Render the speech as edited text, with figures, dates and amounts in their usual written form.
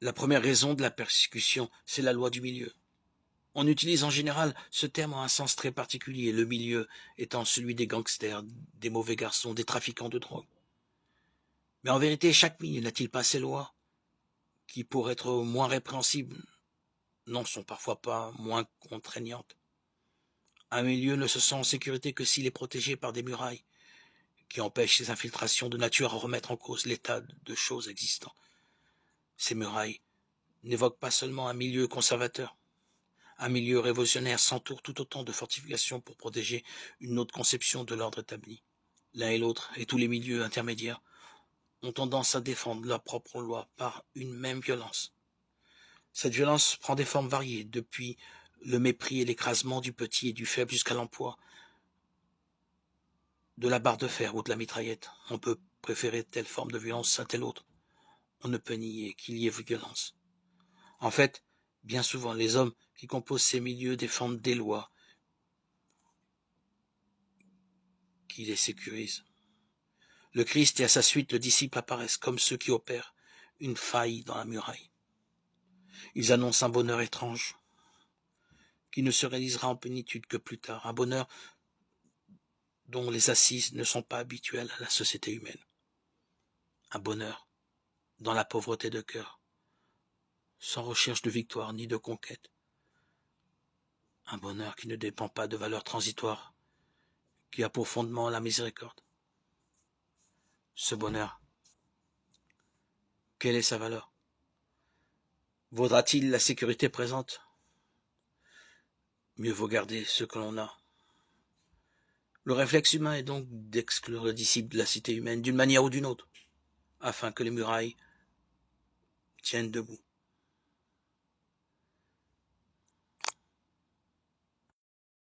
La première raison de la persécution, c'est la loi du milieu. On utilise en général ce terme en un sens très particulier, le milieu étant celui des gangsters, des mauvais garçons, des trafiquants de drogue. Mais en vérité, chaque milieu n'a-t-il pas ses lois qui, pour être moins répréhensibles, n'en sont parfois pas moins contraignantes? Un milieu ne se sent en sécurité que s'il est protégé par des murailles qui empêchent ces infiltrations de nature à remettre en cause l'état de choses existant. Ces murailles n'évoquent pas seulement un milieu conservateur. Un milieu révolutionnaire s'entoure tout autant de fortifications pour protéger une autre conception de l'ordre établi. L'un et l'autre, et tous les milieux intermédiaires, ont tendance à défendre leur propre loi par une même violence. Cette violence prend des formes variées, depuis le mépris et l'écrasement du petit et du faible jusqu'à l'emploi de la barre de fer ou de la mitraillette. On peut préférer telle forme de violence à telle autre. On ne peut nier qu'il y ait violence. En fait, bien souvent, les hommes qui composent ces milieux défendent des lois qui les sécurisent. Le Christ et à sa suite le disciple apparaissent comme ceux qui opèrent une faille dans la muraille. Ils annoncent un bonheur étrange, qui ne se réalisera en plénitude que plus tard, un bonheur dont les assises ne sont pas habituelles à la société humaine. Un bonheur dans la pauvreté de cœur, sans recherche de victoire ni de conquête. Un bonheur qui ne dépend pas de valeurs transitoires, qui a pour fondement la miséricorde. Ce bonheur, quelle est sa valeur? Vaudra-t-il la sécurité présente? Mieux vaut garder ce que l'on a. Le réflexe humain est donc d'exclure le disciple de la cité humaine d'une manière ou d'une autre, afin que les murailles tiennent debout.